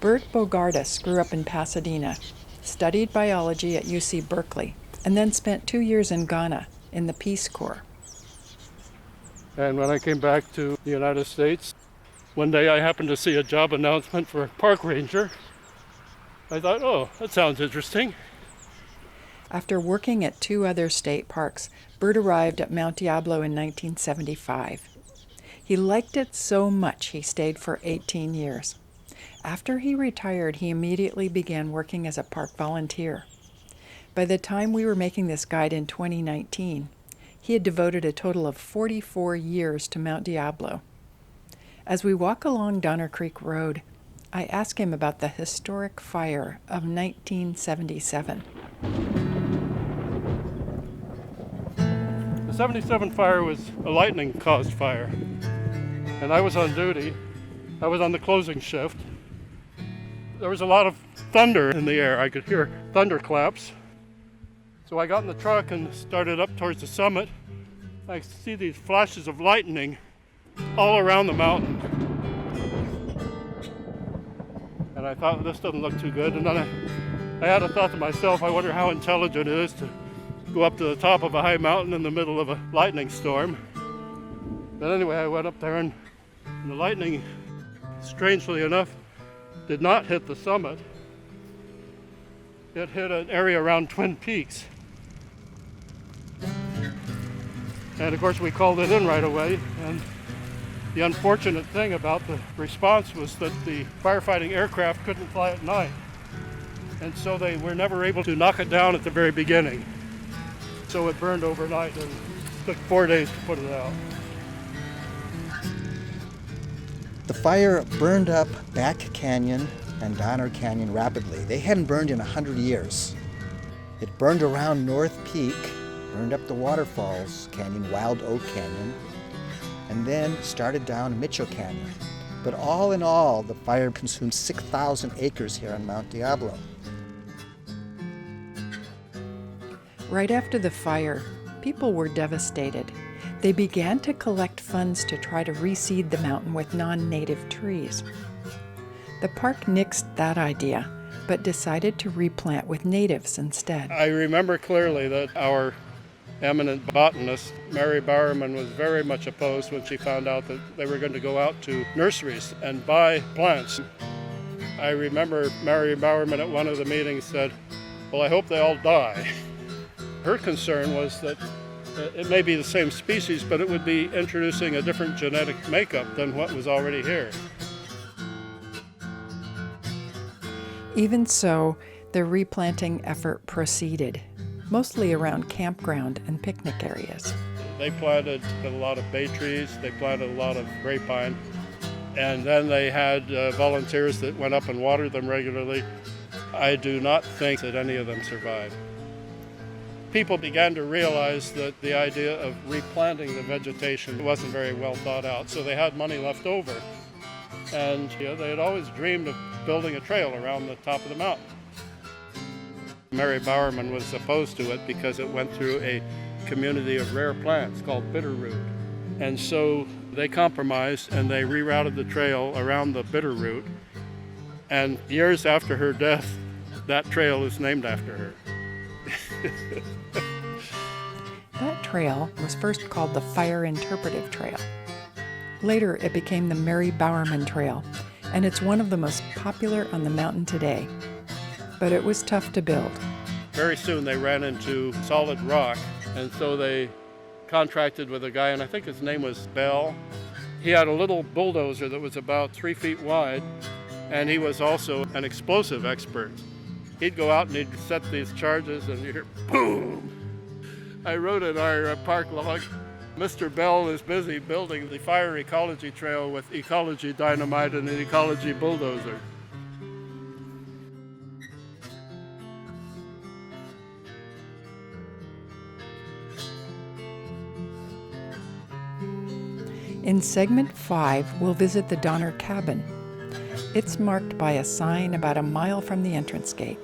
Burt Bogardus grew up in Pasadena, studied biology at UC Berkeley, and then spent 2 years in Ghana in the Peace Corps. And when I came back to the United States, one day I happened to see a job announcement for a park ranger. I thought, oh, that sounds interesting. After working at 2 other state parks, Burt arrived at Mount Diablo in 1975. He liked it so much he stayed for 18 years. After he retired, he immediately began working as a park volunteer. By the time we were making this guide in 2019, he had devoted a total of 44 years to Mount Diablo. As we walk along Donner Creek Road, I ask him about the historic fire of 1977. The 77 fire was a lightning-caused fire, and I was on duty. I was on the closing shift. There was a lot of thunder in the air. I could hear thunderclaps. So I got in the truck and started up towards the summit. I see these flashes of lightning all around the mountain. And I thought, this doesn't look too good. And then I had a thought to myself, I wonder how intelligent it is to go up to the top of a high mountain in the middle of a lightning storm. But anyway, I went up there and the lightning, strangely enough, did not hit the summit. It hit an area around Twin Peaks. And of course we called it in right away, and the unfortunate thing about the response was that the firefighting aircraft couldn't fly at night. And so they were never able to knock it down at the very beginning. So it burned overnight and it took 4 days to put it out. The fire burned up Back Canyon and Donner Canyon rapidly. They hadn't burned in 100 years. It burned around North Peak, burned up the waterfalls canyon, Wild Oak Canyon, and then started down Mitchell Canyon. But all in all, the fire consumed 6,000 acres here on Mount Diablo. Right after the fire, people were devastated. They began to collect funds to try to reseed the mountain with non-native trees. The park nixed that idea, but decided to replant with natives instead. I remember clearly that our eminent botanist, Mary Bowerman, was very much opposed when she found out that they were going to go out to nurseries and buy plants. I remember Mary Bowerman at one of the meetings said, well, I hope they all die. Her concern was that it may be the same species, but it would be introducing a different genetic makeup than what was already here. Even so, the replanting effort proceeded, mostly around campground and picnic areas. They planted a lot of bay trees, they planted a lot of grapevine, and then they had volunteers that went up and watered them regularly. I do not think that any of them survived. People began to realize that the idea of replanting the vegetation wasn't very well thought out, so they had money left over. And they had always dreamed of building a trail around the top of the mountain. Mary Bowerman was opposed to it because it went through a community of rare plants called bitterroot. And so they compromised and they rerouted the trail around the bitterroot. And years after her death, that trail is named after her. That trail was first called the Fire Interpretive Trail. Later, it became the Mary Bowerman Trail, and it's one of the most popular on the mountain today. But it was tough to build. Very soon they ran into solid rock, and so they contracted with a guy, and I think his name was Bell. He had a little bulldozer that was about 3 feet wide, and he was also an explosive expert. He'd go out and he'd set these charges, and you'd hear boom. I wrote in our park log, Mr. Bell is busy building the fire ecology trail with ecology dynamite and an ecology bulldozer. In segment 5, we'll visit the Donner Cabin. It's marked by a sign about a mile from the entrance gate.